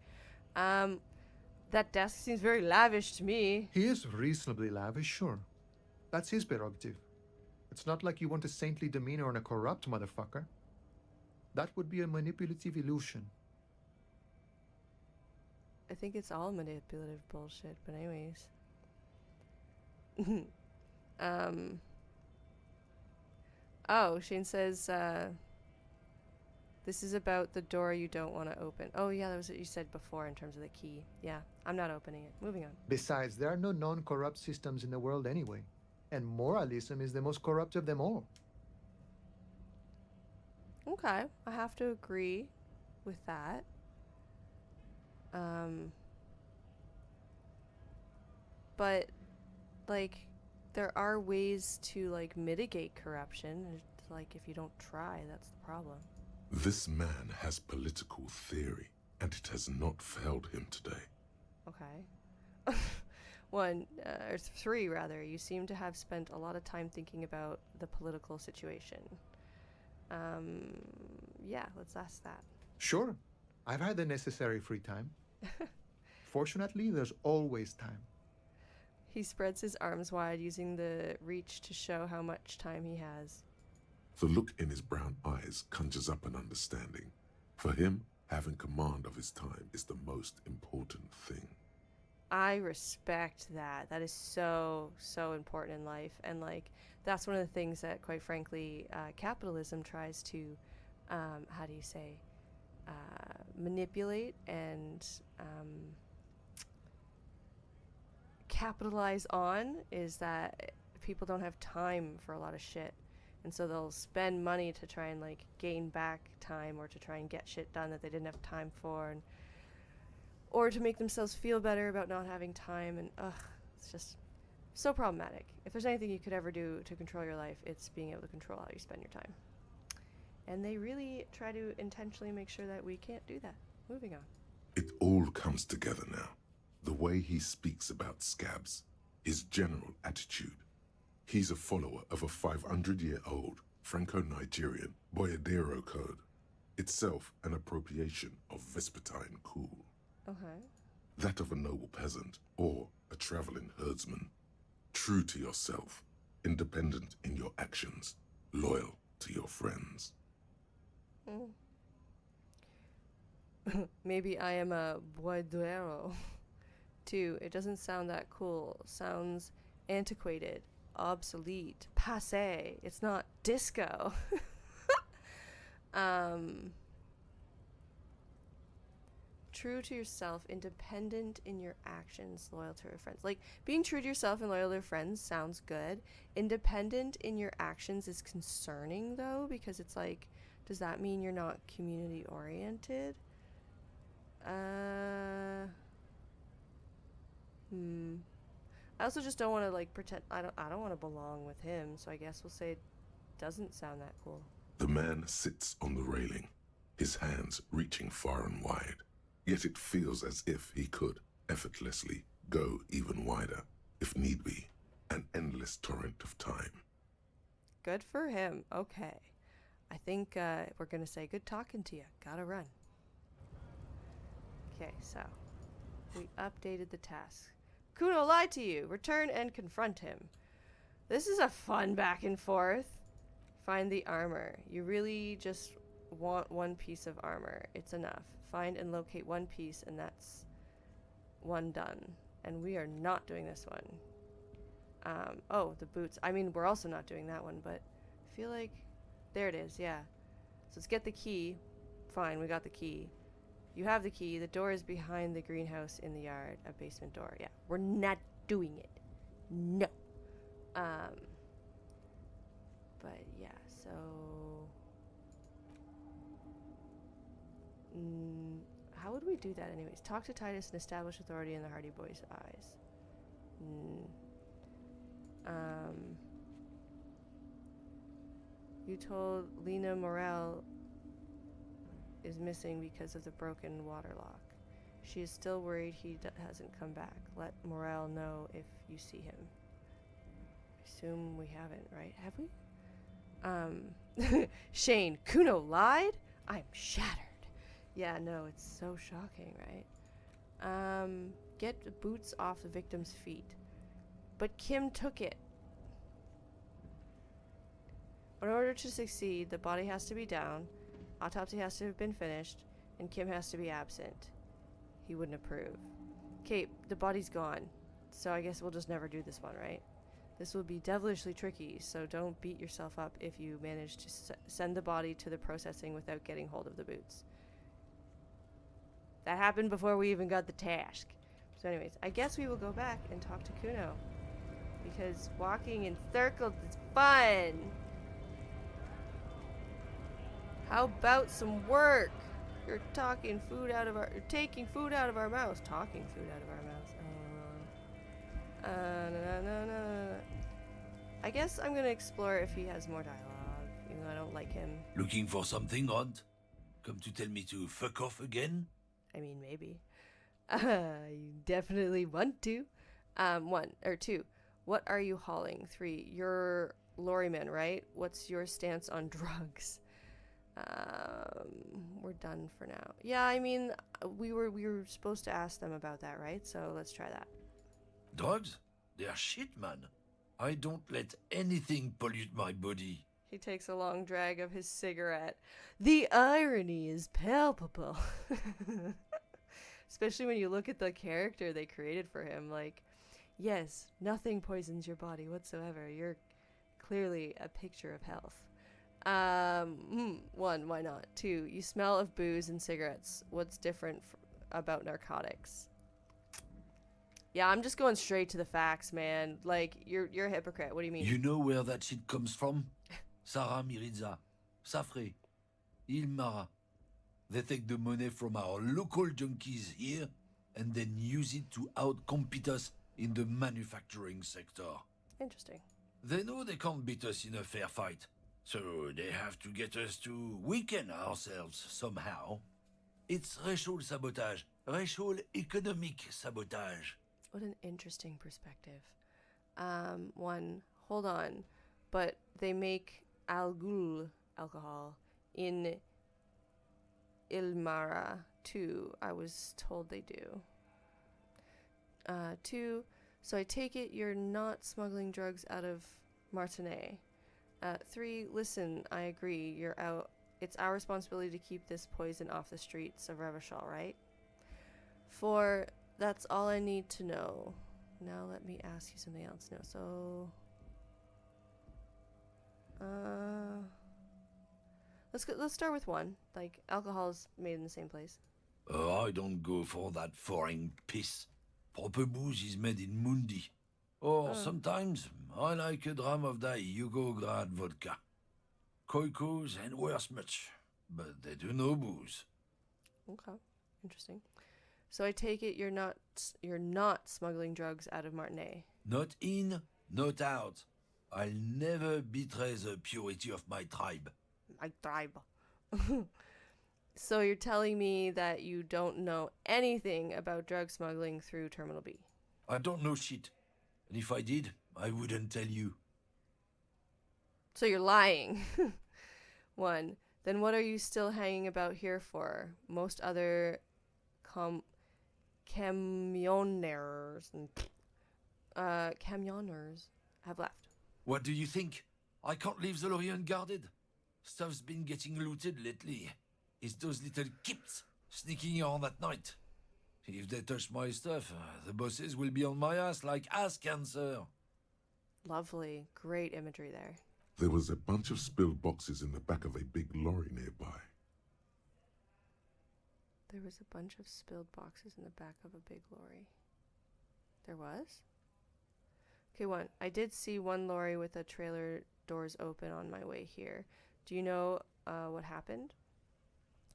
That desk seems very lavish to me. He is reasonably lavish, sure. That's his prerogative. It's not like you want a saintly demeanor on a corrupt motherfucker. That would be a manipulative illusion. I think it's all manipulative bullshit, but anyways. Oh, Shane says, this is about the door you don't want to open. Oh, yeah, that was what you said before in terms of the key. Yeah, I'm not opening it. Moving on. Besides, there are no non-corrupt systems in the world anyway. And moralism is the most corrupt of them all. Okay, I have to agree with that. But, like, there are ways to, like, mitigate corruption. It's like, if you don't try, that's the problem. This man has political theory, and it has not failed him today. Okay. or three rather, you seem to have spent a lot of time thinking about the political situation. Yeah, let's ask that. Sure, I've had the necessary free time. Fortunately, there's always time. He spreads his arms wide, using the reach to show how much time he has. The look in his brown eyes conjures up an understanding. For him, having command of his time is the most important thing. I respect that. That is so, so important in life. And, like, that's one of the things that, quite frankly, capitalism tries to, how do you say, manipulate and capitalize on, is that people don't have time for a lot of shit. And so they'll spend money to try and, like, gain back time, or to try and get shit done that they didn't have time for, and or to make themselves feel better about not having time. And it's just so problematic. If there's anything you could ever do to control your life, it's being able to control how you spend your time. And they really try to intentionally make sure that we can't do that. Moving on. It all comes together now. The way he speaks about scabs, his general attitude. He's a follower of a 500-year-old Franco-Nigerian Boyadero code, itself an appropriation of Vespertine cool. Okay. That of a noble peasant or a traveling herdsman. True to yourself, independent in your actions, loyal to your friends. Maybe I am a Boyadero. Too. It doesn't sound that cool. Sounds antiquated, obsolete, passé. It's not disco. True to yourself, independent in your actions, loyal to your friends. Like, being true to yourself and loyal to your friends sounds good. Independent in your actions is concerning, though, because it's like, does that mean you're not community oriented? I also just don't want to, like, pretend. I don't want to belong with him, so I guess we'll say it doesn't sound that cool. The man sits on the railing, his hands reaching far and wide. Yet it feels as if he could, effortlessly, go even wider, if need be, an endless torrent of time. Good for him. Okay. I think we're going to say good talking to you. Gotta run. Okay, so we updated the task. Cuno lied to you. Return and confront him. This is a fun back and forth. Find the armor. You really just want one piece of armor. It's enough. Find and locate one piece, and that's one done. And we are not doing this one. Oh, the boots. I mean, we're also not doing that one, but I feel like... There it is, yeah. So let's get the key. Fine, we got the key. You have the key. The door is behind the greenhouse in the yard. A basement door, yeah. We're not doing it. No. But yeah, so... how would we do that anyways? Talk to Titus and establish authority in the Hardy Boys' eyes. You told Lena Morel is missing because of the broken water lock. She is still worried he hasn't come back. Let Morel know if you see him. Assume we haven't, right? Have we? Shane, Cuno lied? I'm shattered. Yeah, no, it's so shocking, right? Get the boots off the victim's feet. But Kim took it. In order to succeed, the body has to be down, autopsy has to have been finished, and Kim has to be absent. He wouldn't approve. Okay, the body's gone, so I guess we'll just never do this one, right? This will be devilishly tricky, so don't beat yourself up if you manage to send the body to the processing without getting hold of the boots. That happened before we even got the task. So anyways, I guess we will go back and talk to Cuno, because walking in circles is fun. How about some work? You're taking food out of our mouths. Talking food out of our mouths. I guess I'm gonna explore if he has more dialogue, even though I don't like him. Looking for something odd? Come to tell me to fuck off again? I mean, maybe. You definitely want to. One or two. What are you hauling? 3. You're lorryman, right? What's your stance on drugs? We're done for now. Yeah, I mean, we were supposed to ask them about that, right? So let's try that. Drugs? They're shit, man. I don't let anything pollute my body. He takes a long drag of his cigarette. The irony is palpable. Especially when you look at the character they created for him. Like, yes, nothing poisons your body whatsoever. You're clearly a picture of health. 1, why not? 2, you smell of booze and cigarettes. What's different about narcotics? Yeah, I'm just going straight to the facts, man. Like, you're a hypocrite. What do you mean? You know where that shit comes from? Sarah Miriza, Safre, Ilmara. They take the money from our local junkies here and then use it to outcompete us in the manufacturing sector. Interesting. They know they can't beat us in a fair fight, so they have to get us to weaken ourselves somehow. It's racial sabotage, racial economic sabotage. What an interesting perspective. 1, hold on. But they make Al-Ghul alcohol in Ilmara. 2, I was told they do. 2, so I take it you're not smuggling drugs out of Martinez. 3, listen, I agree, you're out. It's our responsibility to keep this poison off the streets of Revachol, right? 4, that's all I need to know. Now let me ask you something else. No, so let's start with 1. Like, alcohol is made in the same place. I don't go for that foreign piss. Proper booze is made in Mundi. Or sometimes I like a dram of that Yugograd vodka. Koikos and worse much, but they do no booze. Okay, interesting. So I take it you're not smuggling drugs out of Martinez. Not in, not out. I'll never betray the purity of my tribe. My tribe. So you're telling me that you don't know anything about drug smuggling through Terminal B? I don't know shit. And if I did, I wouldn't tell you. So you're lying. 1. Then what are you still hanging about here for? Most other camioners have left. What do you think? I can't leave the lorry unguarded. Stuff's been getting looted lately. It's those little kips sneaking around at night. If they touch my stuff, the bosses will be on my ass like ass cancer. Lovely. Great imagery there. There was a bunch of spilled boxes in the back of a big lorry nearby. There was a bunch of spilled boxes in the back of a big lorry. There was? Okay, 1. I did see one lorry with the trailer doors open on my way here. Do you know what happened?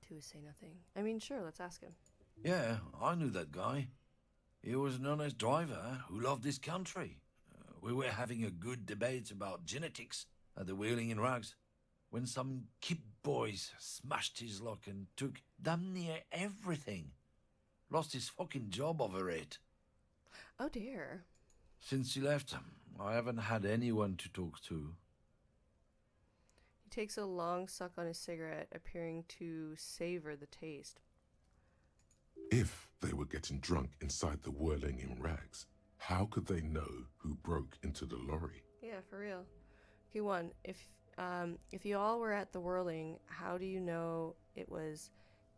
2 is say nothing. I mean, sure, let's ask him. Yeah, I knew that guy. He was an honest driver who loved his country. We were having a good debate about genetics at the Wheeling in Rags when some kip boys smashed his lock and took damn near everything. Lost his fucking job over it. Oh dear. Since he left, I haven't had anyone to talk to. He takes a long suck on his cigarette, appearing to savor the taste. If they were getting drunk inside the whirling in rags, how could they know who broke into the lorry? Yeah, for real. Okay, 1. If you all were at the whirling, how do you know it was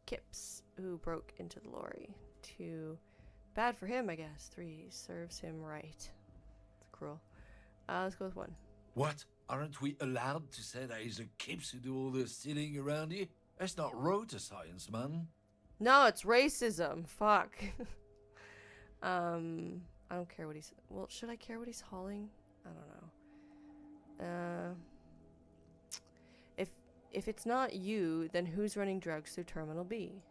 Kips who broke into the lorry? 2, bad for him, I guess. 3, serves him right. It's cruel. Let's go with 1. What? Aren't we allowed to say that he's the kips who do all the stealing around here? That's not road to science, man. No, it's racism. Fuck. I don't care what he's... Well, should I care what he's hauling? I don't know. If it's not you, then who's running drugs through Terminal B?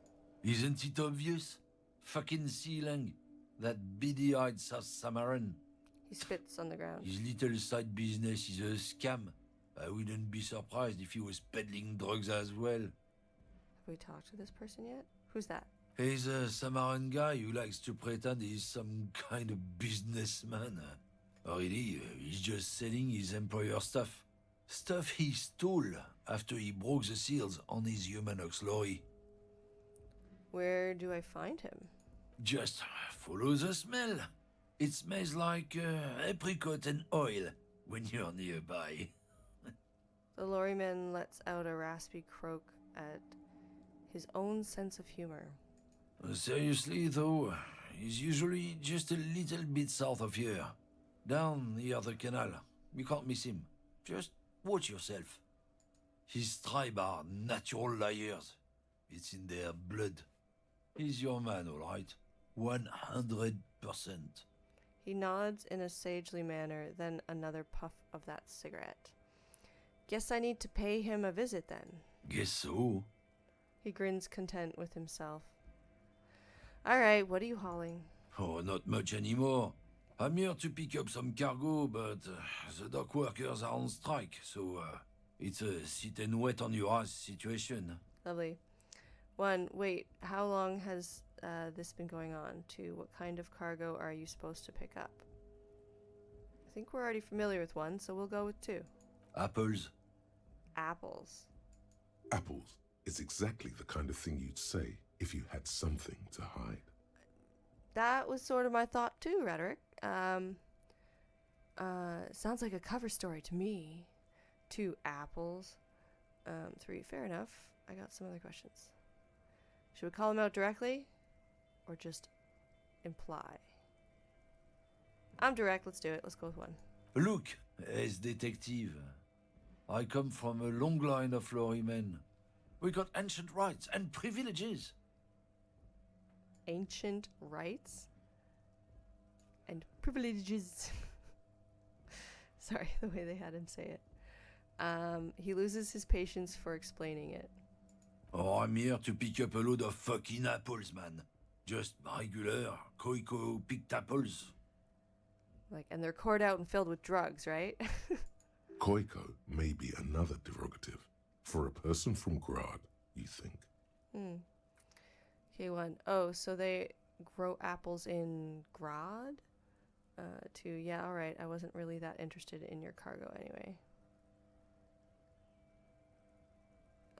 Isn't it obvious? Fucking Sealang. That beady-eyed South Samaran. He spits on the ground. His little side business is a scam. I wouldn't be surprised if he was peddling drugs as well. Have we talked to this person yet? Who's that? He's a Samaritan guy who likes to pretend he's some kind of businessman. Really, he's just selling his employer stuff. Stuff he stole after he broke the seals on his humanox lorry. Where do I find him? Just follow the smell. It smells like apricot and oil when you're nearby. The lorryman lets out a raspy croak at his own sense of humor. Seriously, though, he's usually just a little bit south of here. Down the other canal. You can't miss him. Just watch yourself. His tribe are natural liars. It's in their blood. He's your man, all right. 100%. He nods in a sagely manner, then another puff of that cigarette. Guess I need to pay him a visit then. Guess so. He grins content with himself. Alright, what are you hauling? Oh, not much anymore. I'm here to pick up some cargo, but the dock workers are on strike, so it's a sit and wait on your ass situation. Lovely. One, wait, how long has this been going on? Two, what kind of cargo are you supposed to pick up? I think we're already familiar with one, so we'll go with two. Apples. Apples. Apples is exactly the kind of thing you'd say if you had something to hide. That was sort of my thought too, Rhetoric. Sounds like a cover story to me. 2 apples. 3, fair enough. I got some other questions. Should we call him out directly? Or just imply? I'm direct, let's do it. Let's go with 1. Look, as detective, I come from a long line of lorrymen. We got ancient rights and privileges. Ancient rights? And privileges. Sorry, the way they had him say it. He loses his patience for explaining it. Oh, I'm here to pick up a load of fucking apples, man. Just regular Koiko picked apples. Like, and they're cored out and filled with drugs, right? Koiko may be another derogative. For a person from Grad, you think. Okay, 1. Oh, so they grow apples in Grad? 2. Yeah, alright. I wasn't really that interested in your cargo anyway.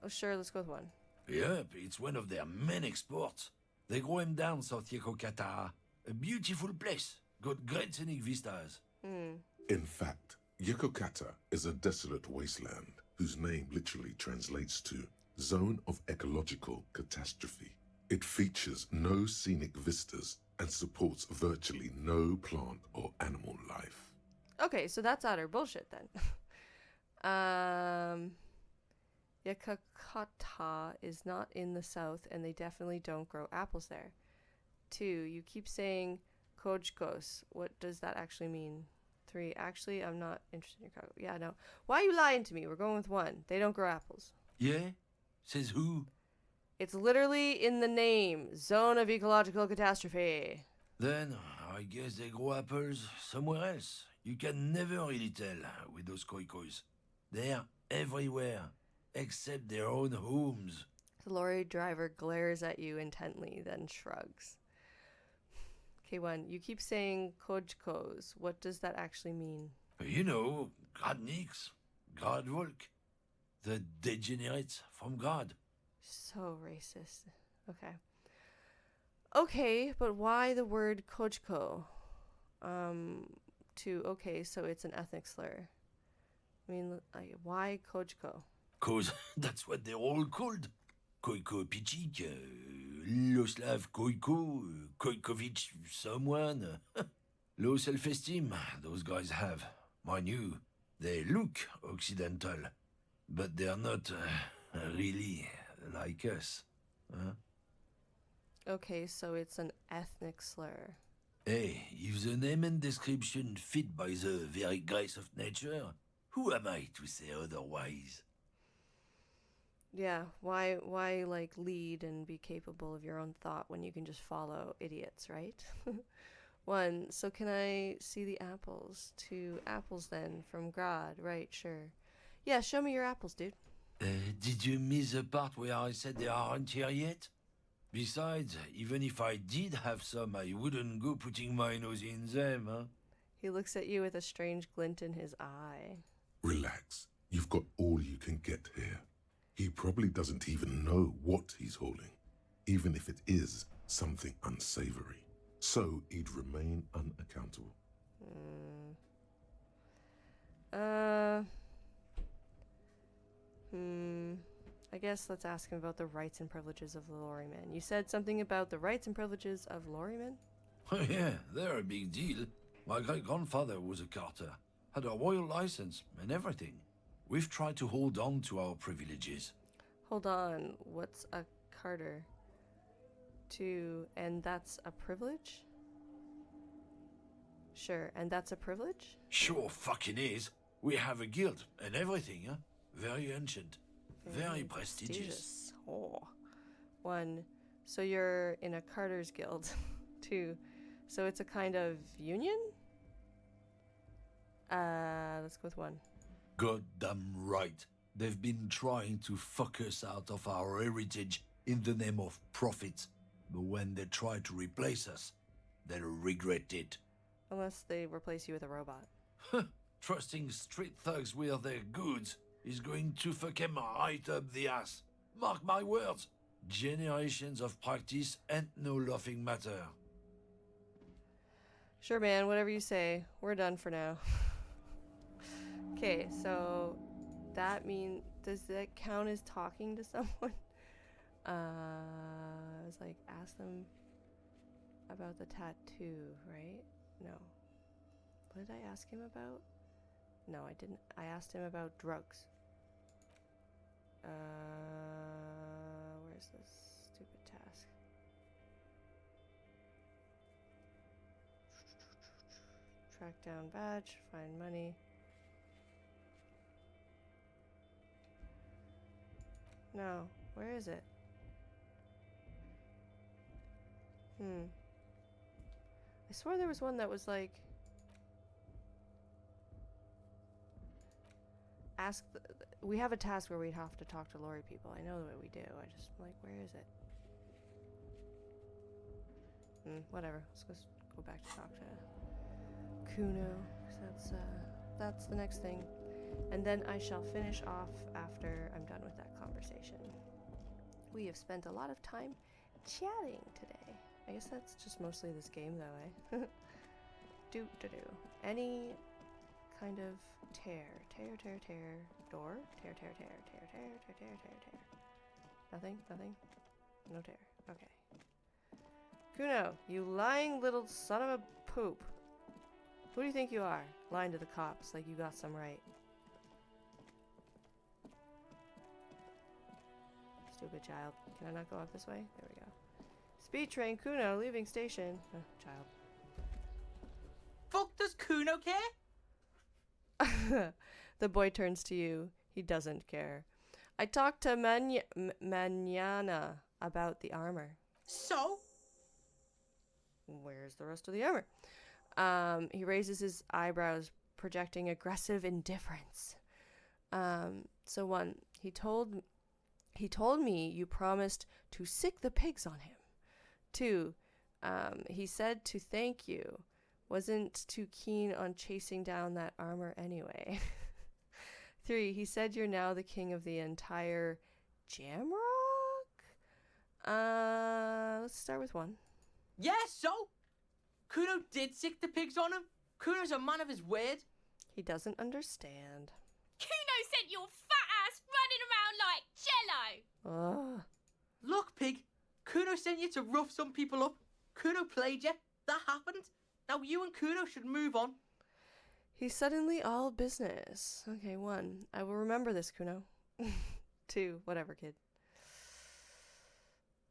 Oh, sure, let's go with 1. Yep, it's one of their main exports. They grow them down South Yekokata. A beautiful place. Got great scenic vistas. In fact, Yekokata is a desolate wasteland whose name literally translates to Zone of Ecological Catastrophe. It features no scenic vistas and supports virtually no plant or animal life. Okay, so that's utter bullshit then. Yakakata is not in the south, and they definitely don't grow apples there. 2, you keep saying Kojkos. What does that actually mean? 3, actually, I'm not interested in your cargo. Yeah, no. Why are you lying to me? We're going with 1. They don't grow apples. Yeah? Says who? It's literally in the name. Zone of Ecological Catastrophe. Then, I guess they grow apples somewhere else. You can never really tell with those koikos. They're everywhere, except their own homes. The lorry driver glares at you intently, then shrugs. K1, you keep saying Kojkos. What does that actually mean? You know, Gradniks, Gradvolk, the degenerates from God. So racist. Okay. Okay, but why the word Kojko? Okay, so it's an ethnic slur. I mean, why Kojko? 'Cause that's what they're all called. Koiko Pichik, Loslav Koiko, Koikovich someone. Low self-esteem, those guys have. Mind you, they look Occidental, but they're not really like us. Huh? Okay, so it's an ethnic slur. Hey, if the name and description fit by the very grace of nature, who am I to say otherwise? Yeah, why like lead and be capable of your own thought when you can just follow idiots, right? 1, so can I see the apples? 2, apples then, from Grad, right, sure. Yeah, show me your apples, dude. Did you miss the part where I said they aren't here yet? Besides, even if I did have some, I wouldn't go putting my nose in them, huh? He looks at you with a strange glint in his eye. Relax. You've got all you can get here. He probably doesn't even know what he's hauling, even if it is something unsavory. So he'd remain unaccountable. I guess let's ask him about the rights and privileges of the lorrymen. You said something about the rights and privileges of lorrymen? Oh yeah, they're a big deal. My great-grandfather was a carter, had a royal license and everything. We've tried to hold on to our privileges. Hold on, what's a carter? And that's a privilege? Sure, and that's a privilege? Sure fucking is. We have a guild and everything, huh? Very ancient. Very prestigious. Oh. 1, so you're in a carter's guild. 2, so it's a kind of union? Let's go with 1. Goddamn right. They've been trying to fuck us out of our heritage in the name of profit. But when they try to replace us, they'll regret it. Unless they replace you with a robot. Trusting street thugs with their goods is going to fuck them right up the ass. Mark my words. Generations of practice ain't no laughing matter. Sure, man, whatever you say. We're done for now. Okay, so that mean, does that count as talking to someone? I was like, ask them about the tattoo, right? No. What did I ask him about? No, I didn't. I asked him about drugs. Where's this stupid task? Track down badge, find money. No, where is it? I swore there was one that was like we have a task where we'd have to talk to lorry people. I know what we do. I just like, where is it? Whatever. Let's go back to talk to Cuno, 'cause that's the next thing. And then I shall finish off after I'm done with that conversation. We have spent a lot of time chatting today. I guess that's just mostly this game though, eh? Do. Any kind of tear. Door. Tear. Nothing? No tear. Okay. Cuno, you lying little son of a poop. Who do you think you are? Lying to the cops like you got some right. Stupid child. Can I not go up this way? There we go. Speed train Cuno leaving station. Oh, child. Fuck does Cuno care? The boy turns to you. He doesn't care. I talked to Manana about the armor. So? Where's the rest of the armor? He raises his eyebrows, projecting aggressive indifference. So 1, he told me you promised to sick the pigs on him. 2, he said to thank you. Wasn't too keen on chasing down that armor anyway. 3, he said you're now the king of the entire Jamrock? Let's start with 1. Yeah, so? Cuno did sick the pigs on him. Cuno's a man of his word. He doesn't understand. Cuno sent your fat ass running around like Jello. Ugh. Look, pig. Cuno sent you to rough some people up. Cuno played you. That happened. Now you and Cuno should move on. He's suddenly all business. Okay, 1, I will remember this, Cuno. 2, whatever, kid.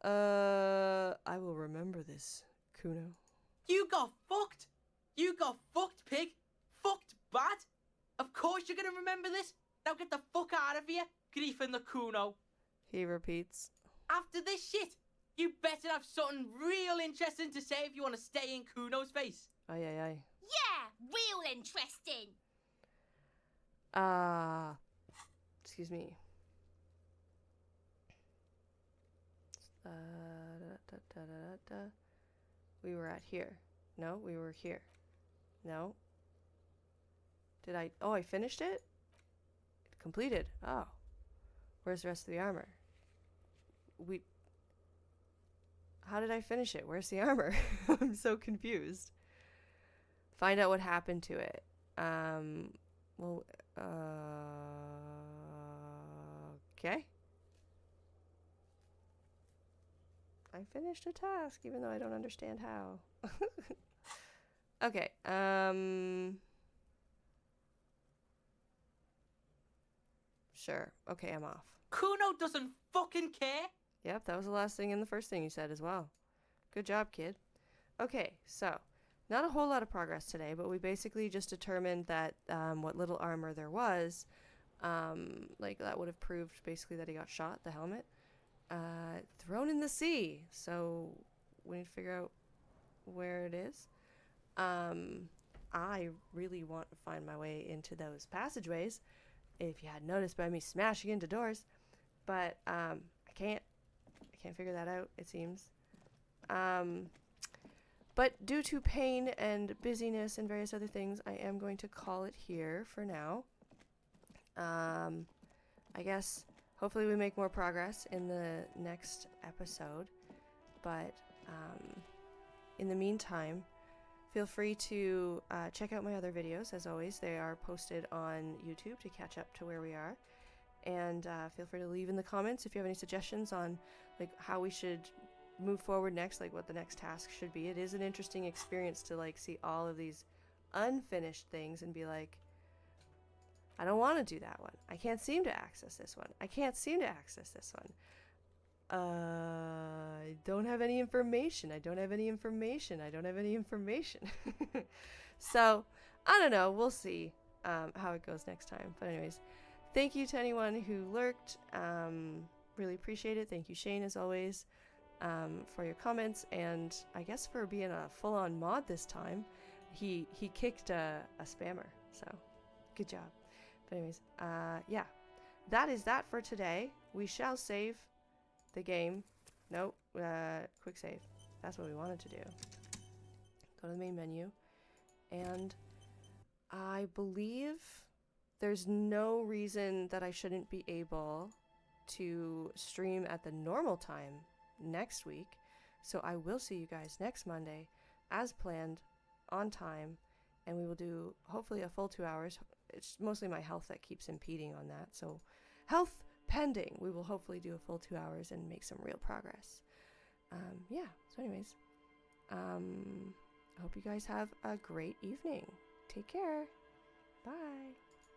I will remember this, Cuno. You got fucked. You got fucked, pig. Fucked bad. Of course you're gonna remember this. Now get the fuck out of here, griefing the Cuno. He repeats. After this shit, you better have something real interesting to say if you want to stay in Cuno's face. Aye. Yeah, real interesting. Excuse me. Da, da, da, da, da. We were at here. No, we were here. No. Did I? Oh, I finished it? Completed. Oh. Where's the rest of the armor? How did I finish it? Where's the armor? I'm so confused. Find out what happened to it. Well, okay. I finished a task, even though I don't understand how. Okay, sure. Okay, I'm off. Cuno doesn't fucking care. Yep, that was the last thing and the first thing you said as well. Good job, kid. Okay, so, not a whole lot of progress today, but we basically just determined that what little armor there was, like that would have proved basically that he got shot, the helmet, thrown in the sea. So, we need to figure out where it is. I really want to find my way into those passageways, if you hadn't noticed by me smashing into doors, but I can't figure that out, it seems. But due to pain and busyness and various other things, I am going to call it here for now. I guess hopefully we make more progress in the next episode, but in the meantime, feel free to check out my other videos. As always, they are posted on YouTube to catch up to where we are. And feel free to leave in the comments if you have any suggestions on like how we should move forward next, like what the next task should be. It is an interesting experience to like see all of these unfinished things and be like, I don't want to do that one. I can't seem to access this one. I can't seem to access this one. I don't have any information. I don't have any information. I don't have any information. So, I don't know. We'll see how it goes next time. But anyways, thank you to anyone who lurked. Really appreciate it. Thank you, Shane, as always, for your comments. And I guess for being a full-on mod this time, he kicked a spammer. So, good job. But anyways, yeah. That is that for today. We shall save the game. Nope. Quick save. That's what we wanted to do. Go to the main menu. And I believe there's no reason that I shouldn't be able to stream at the normal time next week. So I will see you guys next Monday as planned, on time, and we will do hopefully a full 2 hours. It's mostly my health that keeps impeding on that. So health pending, we will hopefully do a full 2 hours and make some real progress. Yeah, so anyways, I hope you guys have a great evening. Take care. Bye.